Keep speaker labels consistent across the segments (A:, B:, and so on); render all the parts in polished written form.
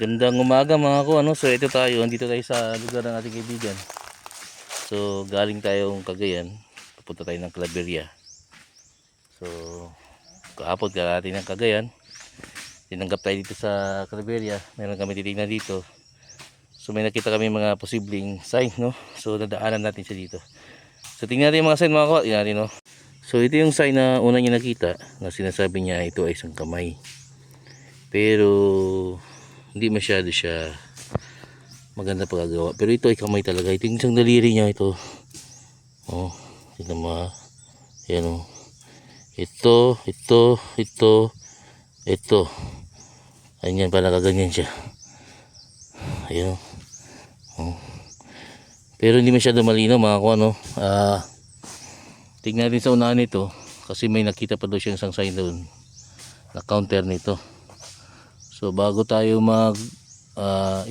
A: Gandang umaga mga ko, ano. So ito tayo, andito tayo sa lugar ng ating kaibigan. So galing tayong Cagayan, papunta tayo ng Claveria. So kahapon karating ng Cagayan, tinanggap tayo dito sa Claveria. Meron kami titignan dito. So may nakita kami mga posibleng sign, no. So dadaanan natin siya dito. So tingnan natin yung mga sign mga ko, tingnan natin, no. So ito yung sign na una niya nakita, na sinasabi niya ito ay isang kamay. Pero hindi masyado siya maganda pagkagawa. Pero ito ay kamay talaga. Ito yung isang daliri niya ito. Oh, tignan mo. Ayan oh. Ito. Ayan, pala kaganyan siya. Ayan oh. Pero hindi masyado malinaw mga kuwan, no. Tignan natin sa unahan nito. Kasi may nakita pa daw siyang isang sign doon na counter nito. So bago tayo mag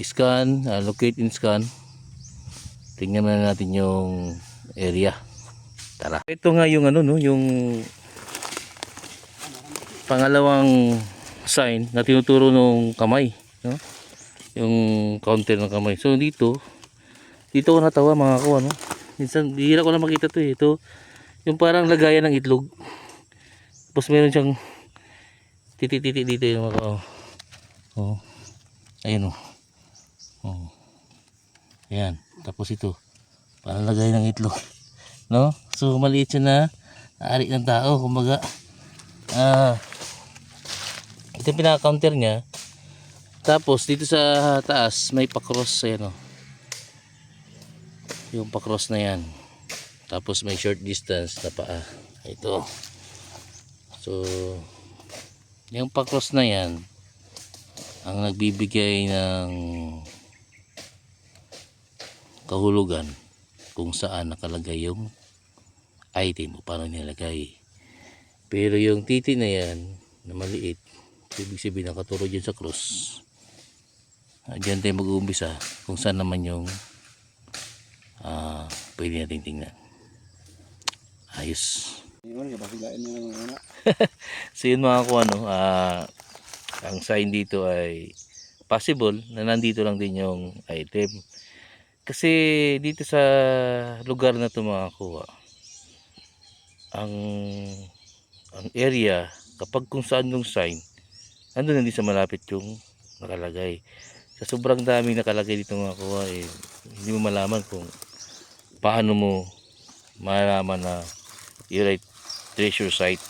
A: scan, locate and scan, tingnan na natin yung area. Tara. Ito nga yung ano, no, yung pangalawang sign na tinuturo ng kamay, no? Yung counter ng kamay. So dito ko natawa mga kawan, no? Minsan bihira ko na makita to eh. Ito yung parang lagayan ng itlog. Tapos meron siyang titi-titi dito yung mga kawan. Oh. Ayun oh. Oh. Ayan, tapos ito parang lagay ng itlog, no? So maliit siya na ari ng tao, kumbaga ito yung pinaka counter niya. Tapos dito sa taas may pa-cross, ayan oh. Yung pa-cross na yan. Tapos may short distance na paa ito. So yung pa-cross na yan ang nagbibigay ng kahulugan kung saan nakalagay yung item o paano nilagay. Pero yung titi na yan na maliit, ibig sabihin nakaturo dyan sa cross. Diyan tayo mag-uumpisa kung saan naman yung pwede natin tingnan. Ayos. So yun mga kuha, no, ang sign dito ay possible na nandito lang din yung item. Kasi dito sa lugar na ito mga kuha, ang area, kapag kung saan yung sign, nandun hindi sa malapit yung nakalagay. Sa sobrang daming nakalagay dito mga kuha, hindi mo malaman kung paano mo malaman na yung right treasure site.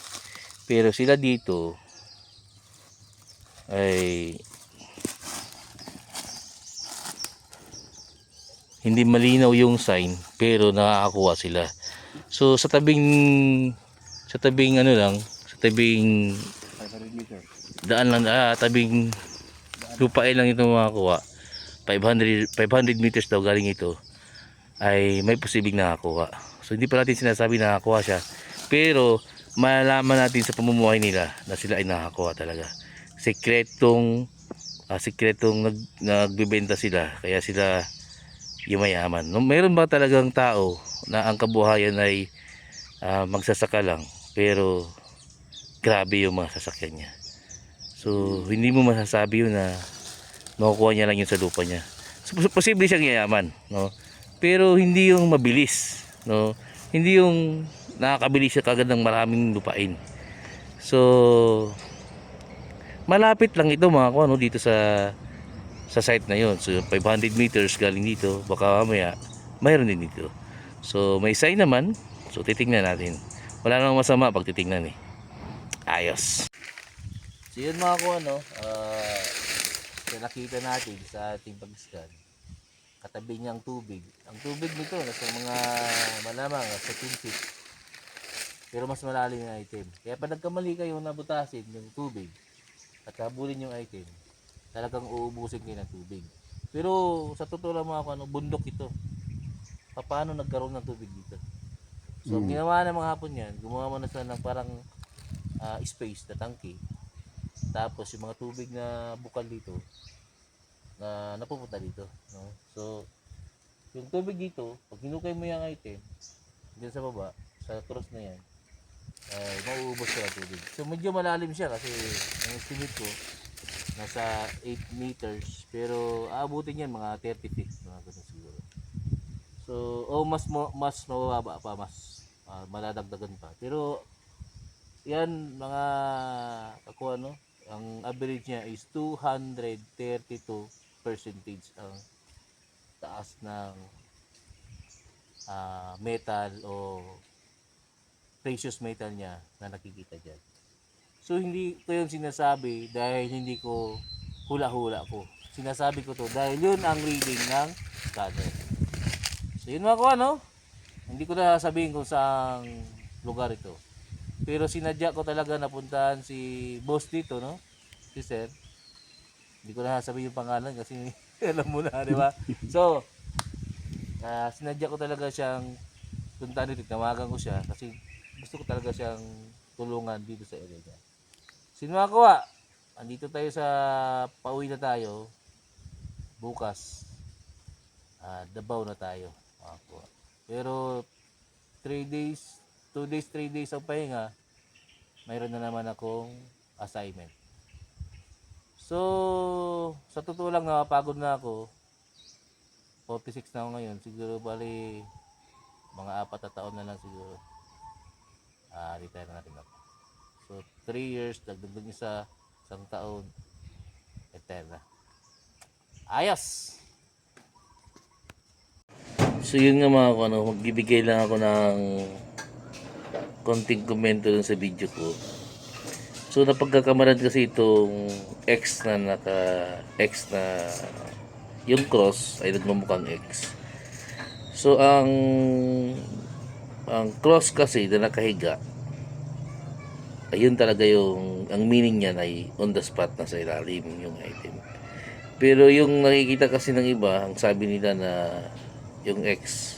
A: Pero sila dito ay hindi malinaw yung sign pero nakakakuha sila. So sa tabing ano lang, sa tabing
B: 500 meters.
A: daan lang, tabing lupain lang ito makakuha. 500 meters daw galing ito ay may posibleng nakakuha. So hindi pa natin sinasabi nakakuha siya, pero malalaman natin sa pamumuhay nila na sila ay nakakuha talaga. Sikretong nagbebenta sila, kaya sila yung mayaman. No, meron ba talagang tao na ang kabuhayan ay magsasaka lang, pero grabe yung mga sasakyan niya. So hindi mo masasabi yun na makukuha niya lang yun sa lupa niya. So, posible siyang yayaman, no? Pero hindi yung mabilis, no? Hindi yung nakakabili siya kagad ng maraming lupain. So malapit lang ito mga kuha, no, dito sa site na yon. So 500 meters galing dito, baka mamaya mayroon din dito. So may sign naman, so titingnan natin. Wala namang masama pag titingnan eh. Ayos. So yun mga kuha, no, nakita natin sa ating pag-scan, katabi niya ang tubig. Ang tubig nito nasa mga malamang sa 10 feet, pero mas malalim yung item. Kaya pag nagkamali kayo nabutasin yung tubig at habulin yung item, talagang uubusin kayo ng tubig. Pero sa totoo lang mga ano, bundok ito. Paano nagkaroon ng tubig dito? So ginawa ng mga hapon yan, gumawa mo na sila ng parang space na tangke. Tapos yung mga tubig na bukal dito na napupunta dito, no? So yung tubig dito, pag hinukay mo yung item dyan sa baba, sa cross na yan, ay mauubos siya ng tubig. So medyo malalim siya kasi ang estimate ko nasa 8 meters, pero aabutin yan mga 30 feet, mga ganun siguro. So, mas mababa pa, mas madadagdagan pa. Pero yan mga ako ano, ang average niya is 232 percentage ang taas ng metal o precious metal niya na nakikita dyan. So hindi ko yung sinasabi dahil hindi ko hula-hula ko. Sinasabi ko to dahil yun ang reading ng scanner. So yun mga kuha, no? Hindi ko na sabihin kung saang lugar ito. Pero sinadya ko talaga napuntahan si boss dito, no? Si sir. Hindi ko na sabihin yung pangalan kasi alam mo na, di ba? So, sinadya ko talaga siyang puntahan dito. Tinawagan ko siya kasi gusto ko talaga siyang tulungan dito sa area niya. Sino mga kuha? Andito tayo sa pauwi na tayo. Bukas. Davao na tayo. Mga kuha. Pero 3 days, 2 days, 3 days ang pahinga, mayroon na naman akong assignment. So, sa totoo lang napapagod na ako. 46 na ako ngayon. Siguro bali mga 4 na taon na lang siguro. Retire na rin ako. So, 3 years, dagdag isa, 1 taon, retire na. Ayos! So yun nga mga ano, magbibigay lang ako ng konting komento dun sa video ko. So napagkakamaran kasi itong X na yung cross ay nagmumukhang X. So ang cross kasi na nakahiga, ayun talaga yung ang meaning niyan ay on the spot na sa ilalim yung item. Pero yung nakikita kasi ng iba, ang sabi nila na yung X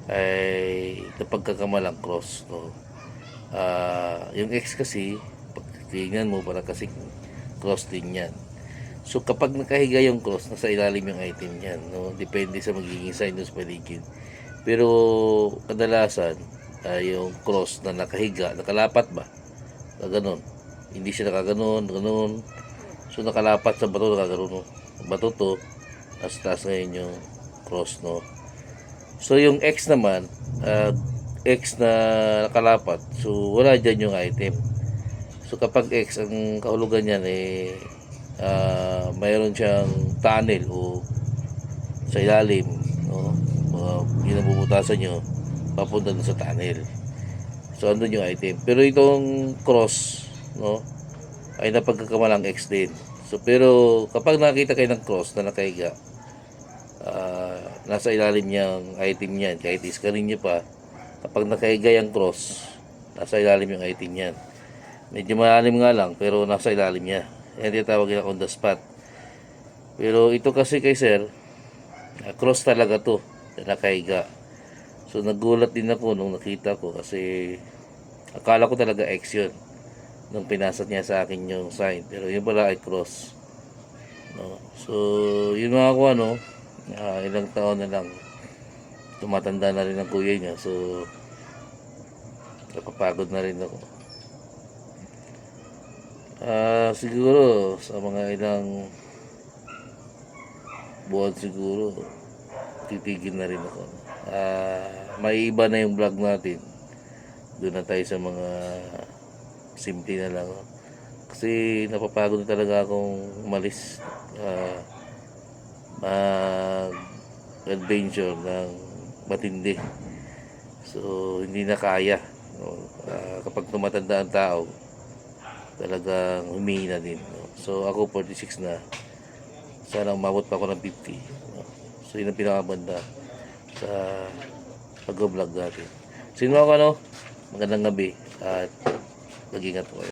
A: ay napagkakamalang cross, no? Yung X kasi pag tingnan mo para kasi cross din yan. So kapag nakahiga yung cross, nasa ilalim yung item yan, no? Depende sa magiging sign sa paligid. Pero kadalasan yung cross na nakahiga, nakalapat ba? Ganoon. Hindi siya nakaganon, ganoon. So nakalapat sa bato, nakaganon. Bato to, taas ngayon yung cross, no? So yung X naman, X na nakalapat, so wala dyan yung item. So kapag X, ang kahulugan niyan mayroon siyang tunnel o sa ilalim, no? Yun ang bubutasan nyo papunta dun sa tunnel. So andun yung item. Pero itong cross, no, ay napagkakamalang X din. So pero kapag nakita kayo ng cross na nakahiga, nasa ilalim niyang item yan, kahit iskanin nyo pa, kapag nakahiga yung cross, nasa ilalim yung item yan. Medyo malalim nga lang, pero nasa ilalim niya. Yan tinatawag na on the spot. Pero ito kasi kay sir, cross talaga to na nakahiga. So nagulat din ako nung nakita ko kasi akala ko talaga X yun nung pinasat niya sa akin yung sign, pero yun pala ay cross, no? So yun mga ako ano, ilang taon na lang, tumatanda na rin ang kuya niya, so napapagod na rin ako. Siguro sa mga ilang buwan siguro titigil na rin ako. May iba na yung vlog natin, doon na tayo sa mga simple na lang, kasi napapagod na talaga akong umalis, mag adventure ng matindi. So hindi na kaya, no? Kapag tumatanda ang tao, talagang humihina din, no? So ako 46 na, sana umabot pa ako ng 50, no? So yun ang pinakabanda sa pag-vlog natin. Sino ako, ano, magandang gabi at mag-ingat po kayo.